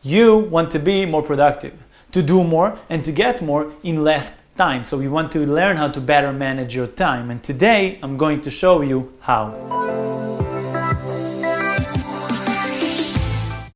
You want to be more productive, to do more and to get more in less time. So you want to learn how to better manage your time. And today I'm going to show you how.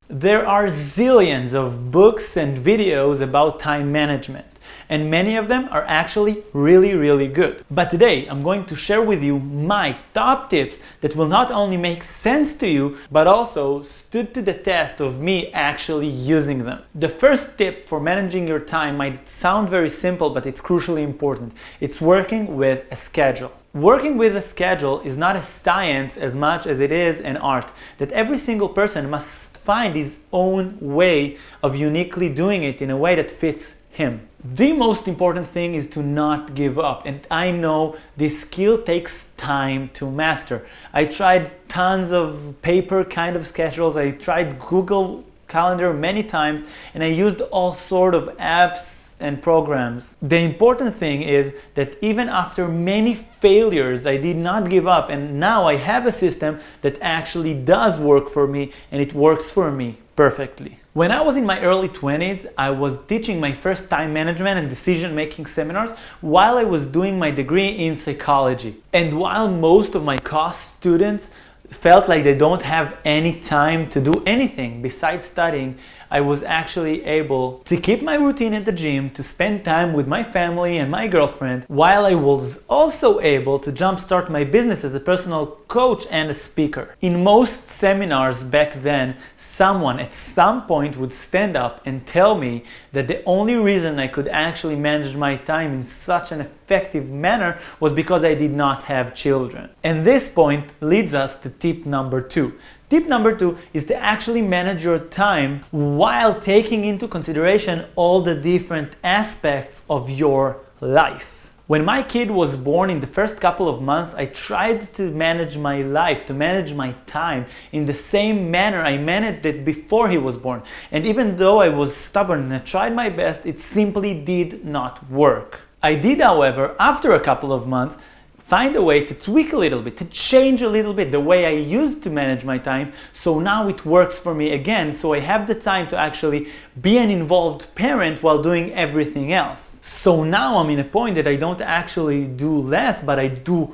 There are zillions of books and videos about time management, and many of them are actually really good. But today I'm going to share with you my top tips that will not only make sense to you, but also stood to the test of me actually using them. The first tip for managing your time might sound very simple, but it's crucially important. It's working with a schedule. Working with a schedule is not a science as much as it is an art, that every single person must find his own way of uniquely doing it in a way that fits him. The most important thing is to not give up, and I know this skill takes time to master. I tried tons of paper kind of schedules, I tried Google Calendar many times, and I used all sort of apps and programs. The important thing is that even after many failures, I did not give up, and now I have a system that actually does work for me, and it works for me perfectly. When I was in my early 20s, I was teaching my first time management and decision-making seminars while I was doing my degree in psychology. And while most of my course students felt like they don't have any time to do anything besides studying, I was actually able to keep my routine at the gym, to spend time with my family and my girlfriend, while I was also able to jumpstart my business as a personal coach and a speaker. In most seminars back then, someone at some point would stand up and tell me that the only reason I could actually manage my time in such an effective manner was because I did not have children. And this point leads us to tip number 2. Tip number 2 is to actually manage your time while taking into consideration all the different aspects of your life. When my kid was born, in the first couple of months, I tried to manage my life, to manage my time in the same manner I managed it before he was born. And even though I was stubborn and I tried my best, it simply did not work. I did, however, after a couple of months, find a way to tweak a little bit, to change a little bit the way I used to manage my time, so now it works for me again, so I have the time to actually be an involved parent while doing everything else. So now I'm in a point that I don't actually do less, but I do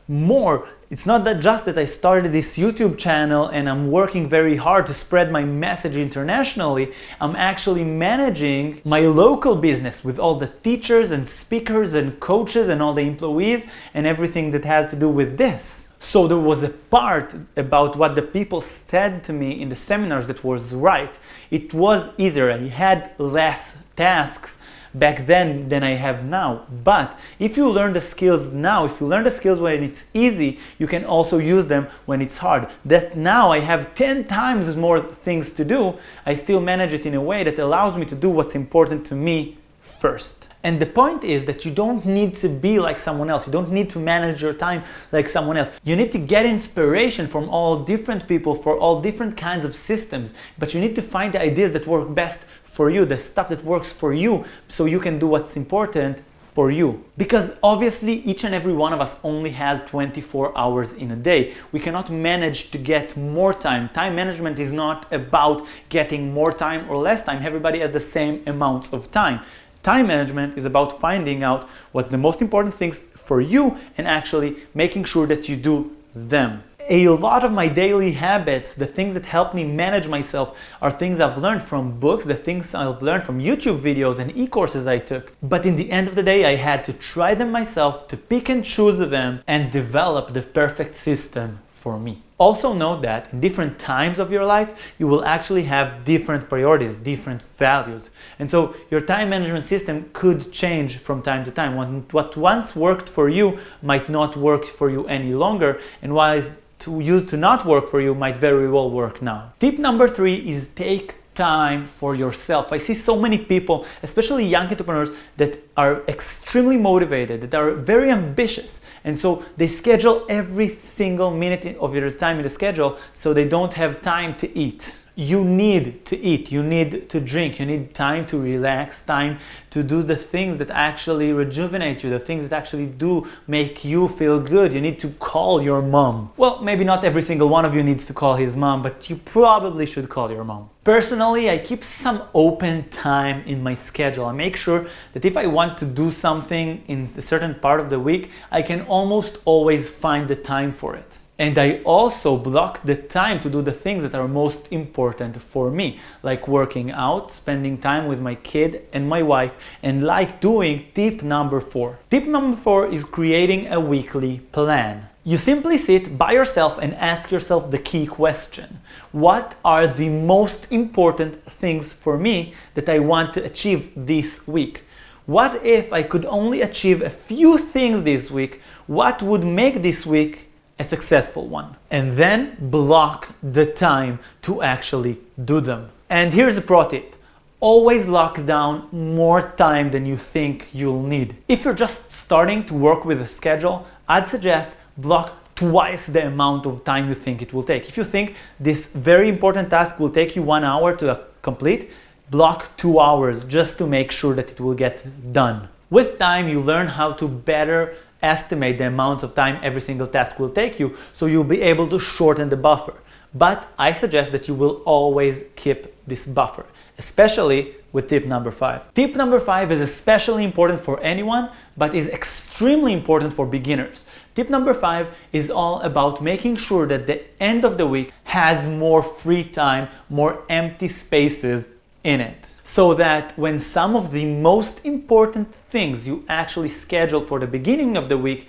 more. It's not that just that I started this YouTube channel and I'm working very hard to spread my message internationally. I'm actually managing my local business with all the teachers and speakers and coaches and all the employees and everything that has to do with this. So there was a part about what the people said to me in the seminars that was right. It was easier. I had less tasks back then than I have now. But if you learn the skills now, if you learn the skills when it's easy, you can also use them when it's hard. That now I have 10 times more things to do, I still manage it in a way that allows me to do what's important to me first. And the point is that you don't need to be like someone else. You don't need to manage your time like someone else. You need to get inspiration from all different people for all different kinds of systems. But you need to find the ideas that work best for you, the stuff that works for you, so you can do what's important for you. Because obviously each and every one of us only has 24 hours in a day. We cannot manage to get more time. Time management is not about getting more time or less time. Everybody has the same amount of time. Time management is about finding out what's the most important things for you and actually making sure that you do them. A lot of my daily habits, the things that help me manage myself, are things I've learned from books, the things I've learned from YouTube videos and e-courses I took. But in the end of the day, I had to try them myself, to pick and choose them and develop the perfect system for me. Also note that in different times of your life, you will actually have different priorities, different values. And so your time management system could change from time to time. What once worked for you might not work for you any longer, and what is used to not work for you might very well work now. Tip number 3 is take time for yourself. I see so many people, especially young entrepreneurs, that are extremely motivated, that are very ambitious, and so they schedule every single minute of their time in the schedule so they don't have time to eat. you need to eat, you need to drink, you need time to relax, time to do the things that actually rejuvenate you, the things that actually do make you feel good. You need to call your mom. Well, maybe not every single one of you needs to call his mom, but you probably should call your mom. Personally, I keep some open time in my schedule. I make sure that if I want to do something in a certain part of the week, I can almost always find the time for it. And I also block the time to do the things that are most important for me, like working out, spending time with my kid and my wife, and like doing tip number 4. Tip number 4 is creating a weekly plan. You simply sit by yourself and ask yourself the key question. What are the most important things for me that I want to achieve this week? What if I could only achieve a few things this week? What would make this week a successful one? And then block the time to actually do them. And here's a pro tip. Always lock down more time than you think you'll need. If you're just starting to work with a schedule, I'd suggest block twice the amount of time you think it will take. If you think this very important task will take you 1 hour to complete, block 2 hours just to make sure that it will get done. With time, you learn how to better estimate the amount of time every single task will take you, so you'll be able to shorten the buffer. But I suggest that you will always keep this buffer, especially with tip number 5. Tip number 5 is especially important for anyone, but is extremely important for beginners. Tip number 5 is all about making sure that the end of the week has more free time, more empty spaces in it, so that when some of the most important things you actually scheduled for the beginning of the week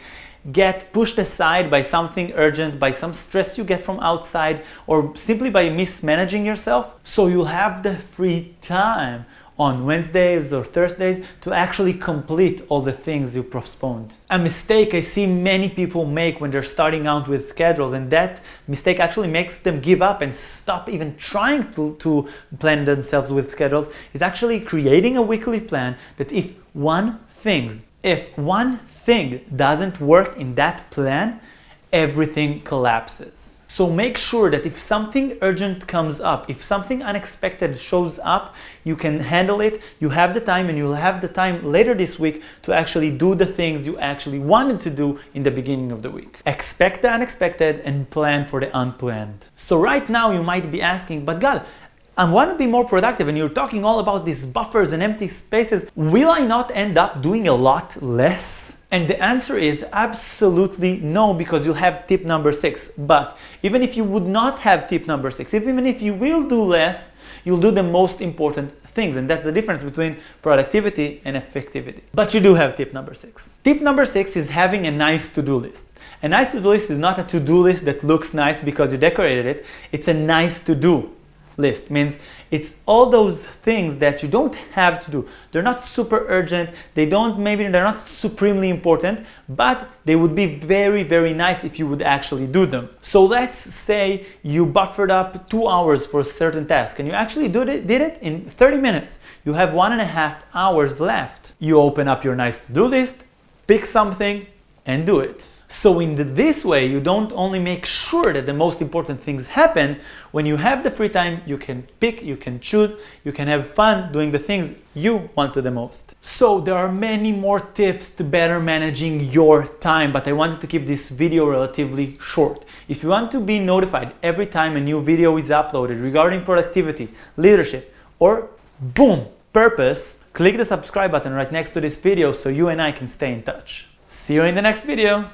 get pushed aside by something urgent, by some stress you get from outside, or simply by mismanaging yourself, so you'll have the free time on Wednesdays or Thursdays to actually complete all the things you postponed. A mistake I see many people make when they're starting out with schedules, and that mistake actually makes them give up and stop even trying to plan themselves with schedules, is actually creating a weekly plan that if one thing doesn't work in that plan, everything collapses. So make sure that if something urgent comes up, if something unexpected shows up, you can handle it, you have the time, and you'll have the time later this week to actually do the things you actually wanted to do in the beginning of the week. Expect the unexpected and plan for the unplanned. So right now you might be asking, but Gal, I want to be more productive and you're talking all about these buffers and empty spaces. Will I not end up doing a lot less? And the answer is absolutely no, because you'll have tip number 6. But even if you would not have tip number 6, even if you will do less, you'll do the most important things. And that's the difference between productivity and effectivity. But you do have tip number 6. Tip number 6 is having a nice to-do list. A nice to-do list is not a to-do list that looks nice because you decorated it. It's a nice to-do list. Means it's all those things that you don't have to do. They're not super urgent, they're not supremely important, but they would be very, very nice if you would actually do them. So let's say you buffered up 2 hours for a certain task and you actually did it in 30 minutes. You have 1.5 hours left. You open up your nice to-do list, pick something and do it. So in this way, you don't only make sure that the most important things happen. When you have the free time, you can pick, you can choose, you can have fun doing the things you want to the most. So there are many more tips to better managing your time, but I wanted to keep this video relatively short. If you want to be notified every time a new video is uploaded regarding productivity, leadership, or boom, purpose, click the subscribe button right next to this video so you and I can stay in touch. See you in the next video.